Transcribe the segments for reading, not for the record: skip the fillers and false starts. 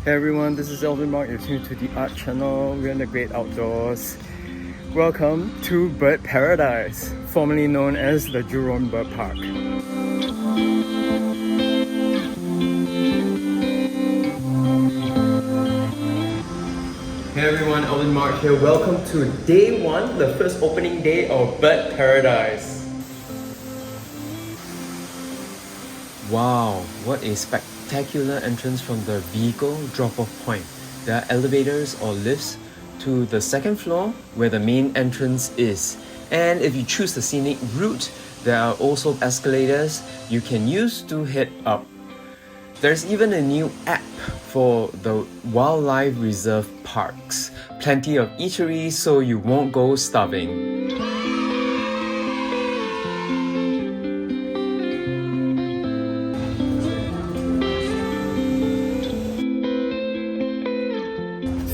Hey everyone, this is Alvin. You're tuned to the Art Channel. We're in the great outdoors. Welcome to Bird Paradise, formerly known as the Jurong Bird Park. Hey everyone, Alvin Mark here. Welcome to day one, the first opening day of Bird Paradise. Wow, what a spectacular entrance from the vehicle drop-off point. There are elevators or lifts to the second floor where the main entrance is. And if you choose the scenic route, there are also escalators you can use to head up. There's even a new app for the wildlife reserve parks. Plenty of eateries so you won't go starving.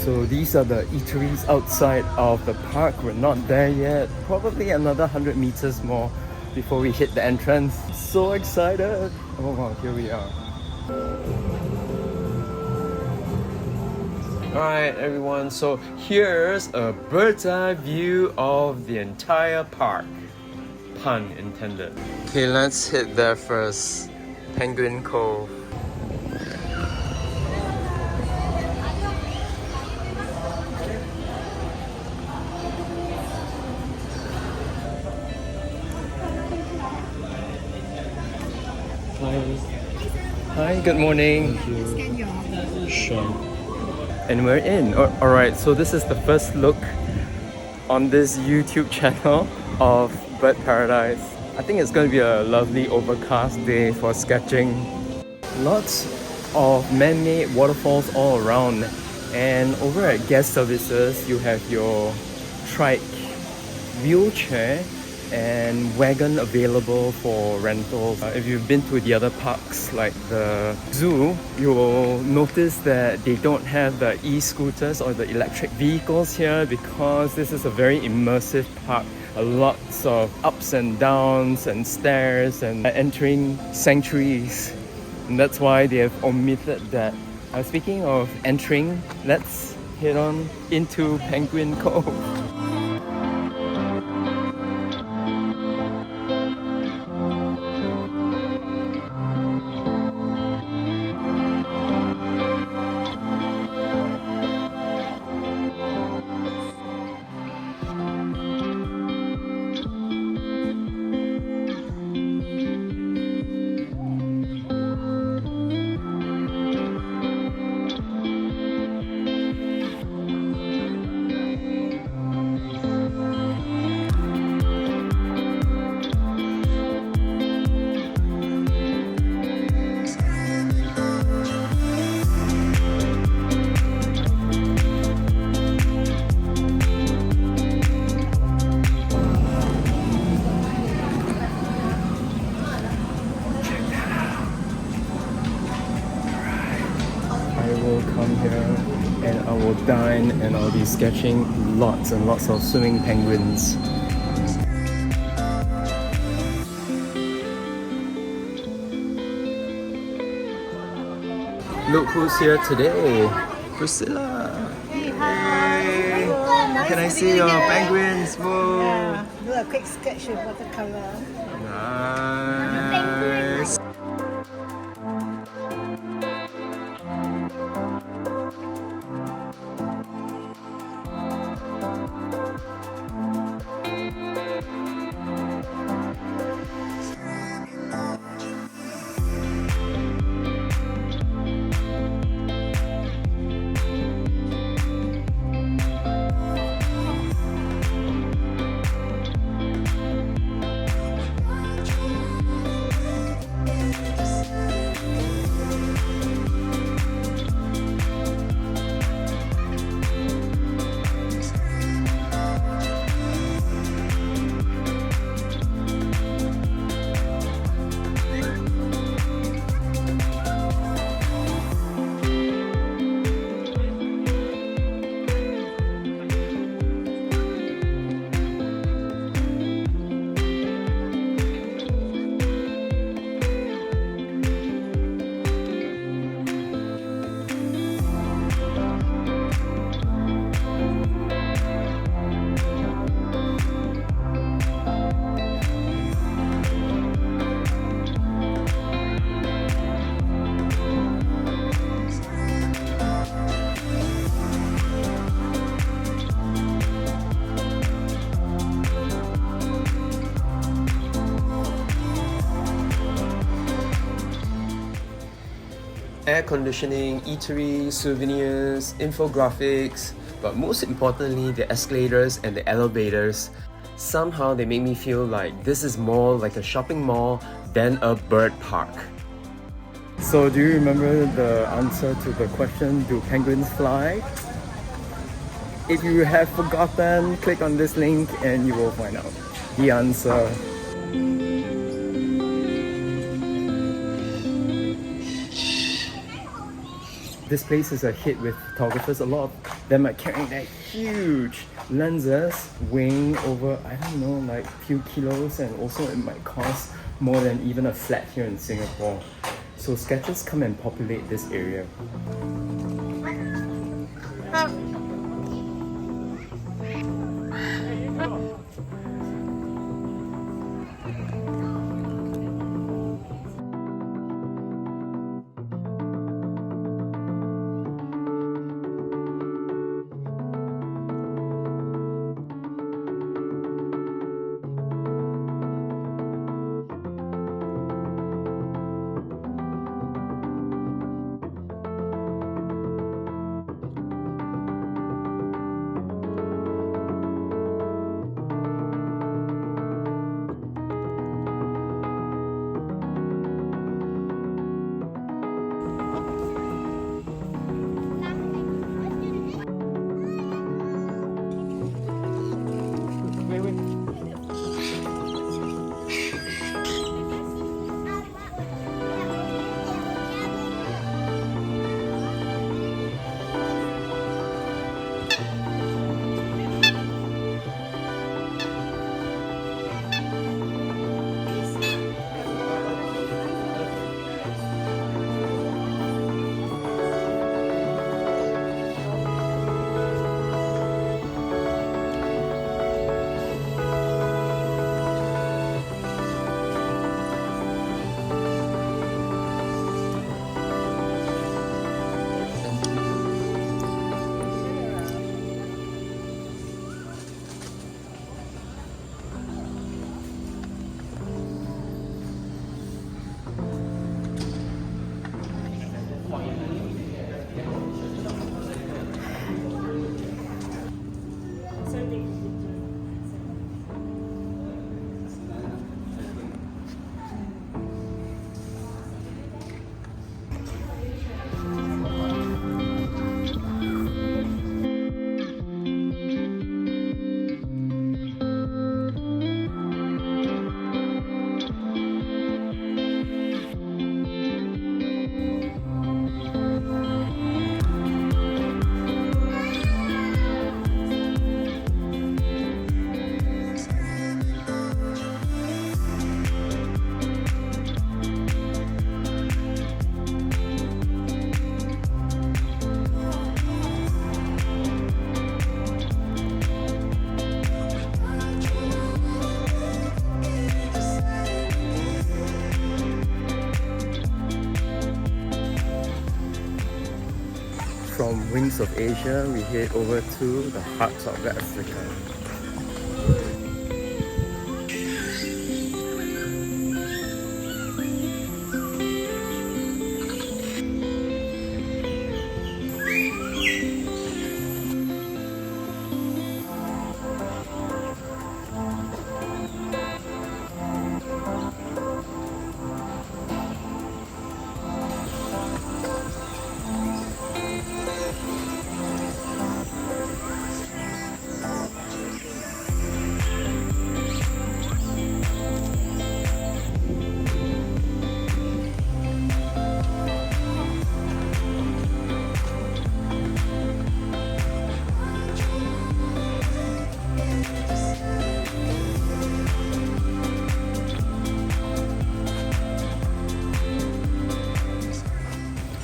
So these are the eateries outside of the park. We're not there yet. Probably another 100 meters more before we hit the entrance. So excited! Oh wow, here we are. Alright everyone, so here's a bird's eye view of the entire park. Pun intended. Okay, let's hit there first. Penguin Cove. Hi, good morning. Scan your Sure. And we're in. Alright, so this is the first look on this YouTube channel of Bird Paradise. I think it's going to be a lovely overcast day for sketching. Lots of man-made waterfalls all around. And over at guest services, you have your trike, wheelchair, and wagon available for rentals. If you've been to the other parks like the zoo, you will notice that they don't have the e-scooters or the electric vehicles here because this is a very immersive park. Lots of ups and downs and stairs and entering sanctuaries. And that's why they have omitted that. Speaking of entering, let's head on into Penguin Cove. Come here and I will dine and I'll be sketching lots and lots of swimming penguins. Look who's here today, Priscilla. Hey, hi. Nice Can I to see meet your you again. penguins? Whoa. Yeah, do a quick sketch with watercolor. Nice. conditioning, eateries, souvenirs, infographics, but most importantly, the escalators and the elevators. Somehow they make me feel like this is more like a shopping mall than a bird park. So do you remember the answer to the question, do penguins fly? If you have forgotten, click on this link and you will find out the answer. This place is a hit with photographers. A lot of them are carrying their huge lenses weighing over, I don't know, like a few kilos, and also it might cost more than even a flat here in Singapore. So sketchers come and populate this area. From Wings of Asia, we head over to the heart of Africa.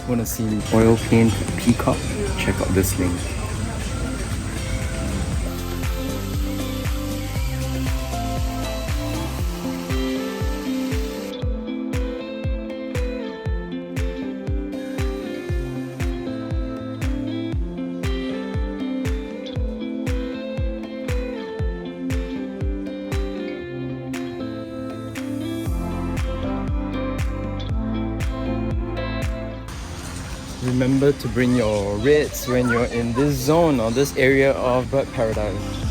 Want to see oil paint peacock? Check out this link. remember to bring your reds when you're in this zone or this area of bird paradise.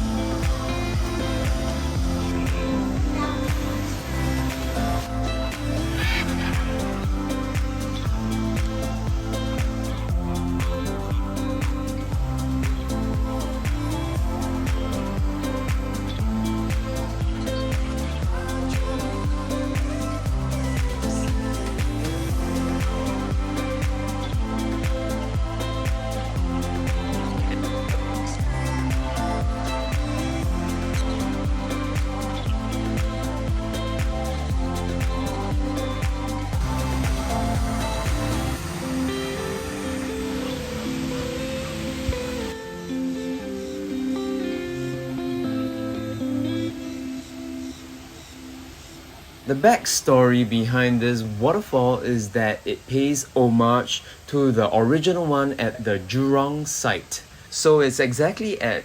The backstory behind this waterfall is that it pays homage to the original one at the Jurong site. So it's exactly at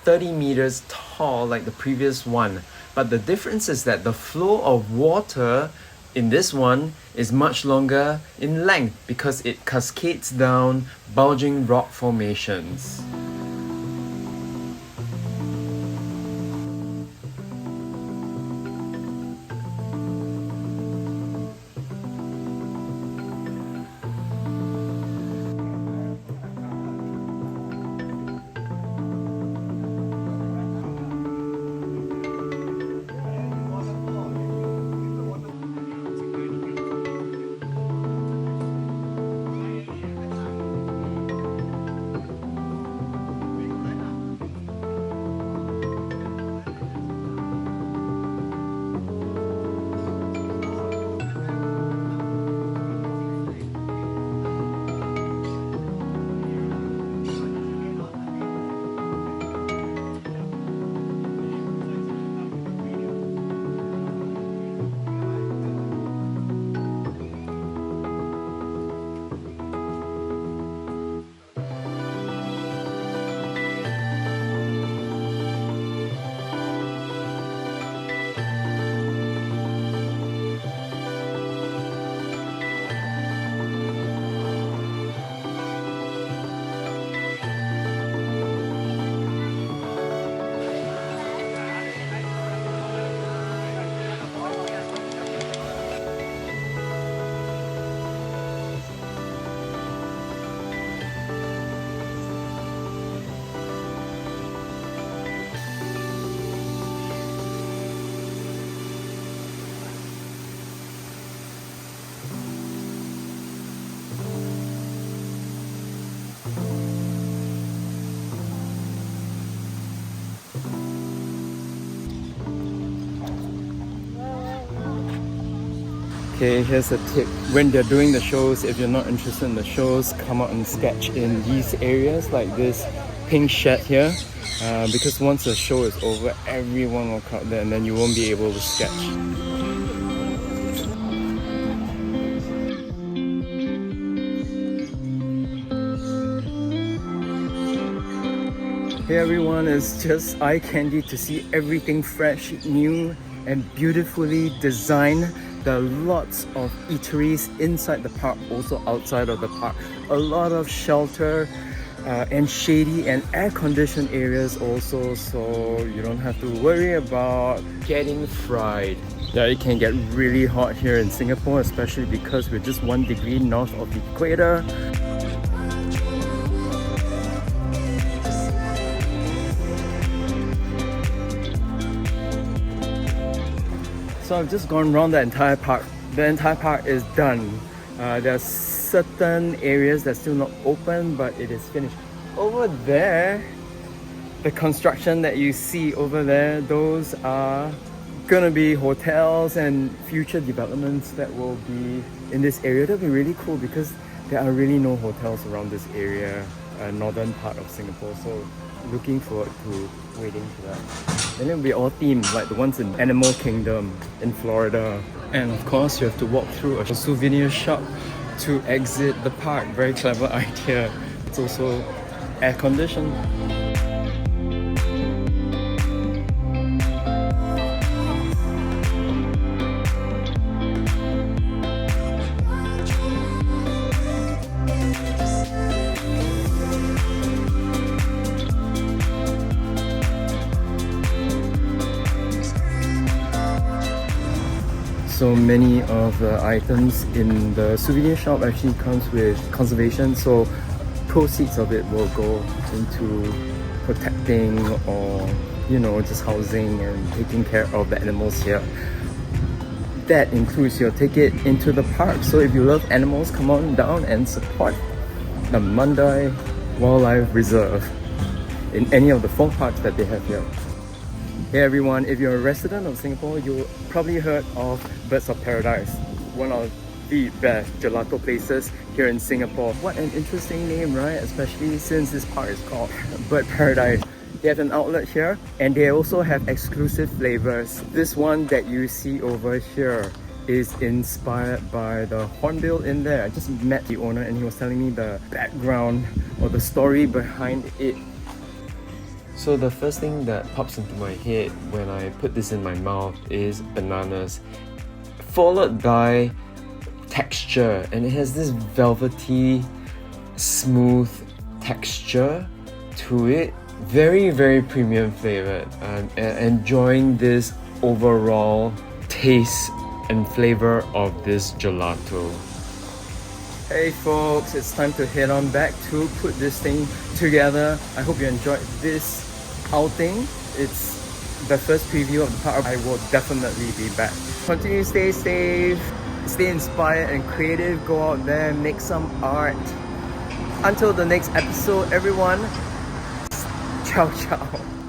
30 meters tall like the previous one, but the difference is that the flow of water in this one is much longer in length because it cascades down bulging rock formations. Okay, here's a tip. When they're doing the shows, if you're not interested in the shows, come out and sketch in these areas like this pink shed here. Because once the show is over, everyone will come there and then you won't be able to sketch. Hey everyone, it's just eye candy to see everything fresh, new and beautifully designed. There are lots of eateries inside the park, also outside of the park. A lot of shelter and shady and air-conditioned areas also, so you don't have to worry about getting fried. Yeah, it can get really hot here in Singapore, especially because we're just 1 degree north of the equator. So I've just gone around the entire park. The entire park is done. There are certain areas that's still not open, but it is finished. Over there, the construction that you see over there, those are gonna be hotels and future developments that will be in this area. That'll be really cool because there are really no hotels around this area, northern part of Singapore. So looking forward to waiting for that. And it'll be all themed, like the ones in Animal Kingdom in Florida. And of course, you have to walk through a souvenir shop to exit the park. Very clever idea. It's also air conditioned. So many of the items in the souvenir shop actually comes with conservation, so proceeds of it will go into protecting or just housing and taking care of the animals here. That includes your ticket into the park. So if you love animals, come on down and support the Mandai Wildlife Reserve in any of the 4 parks that they have here. Hey everyone, if you're a resident of Singapore, you probably heard of Birds of Paradise, one of the best gelato places here in Singapore. What an interesting name, right? Especially since this park is called Bird Paradise. They have an outlet here and they also have exclusive flavors. This one that you see over here is inspired by the hornbill in there. I just met the owner and he was telling me the background or the story behind it. So the first thing that pops into my head when I put this in my mouth is bananas, followed by texture, and it has this velvety, smooth texture to it. Very premium flavored. I'm enjoying this overall taste and flavor of this gelato. Hey folks, it's time to head on back to put this thing together. I hope you enjoyed this outing. It's the first preview of the park. I will definitely be back. Continue to stay safe, stay inspired and creative. Go out there, make some art. Until the next episode, everyone. Ciao, ciao.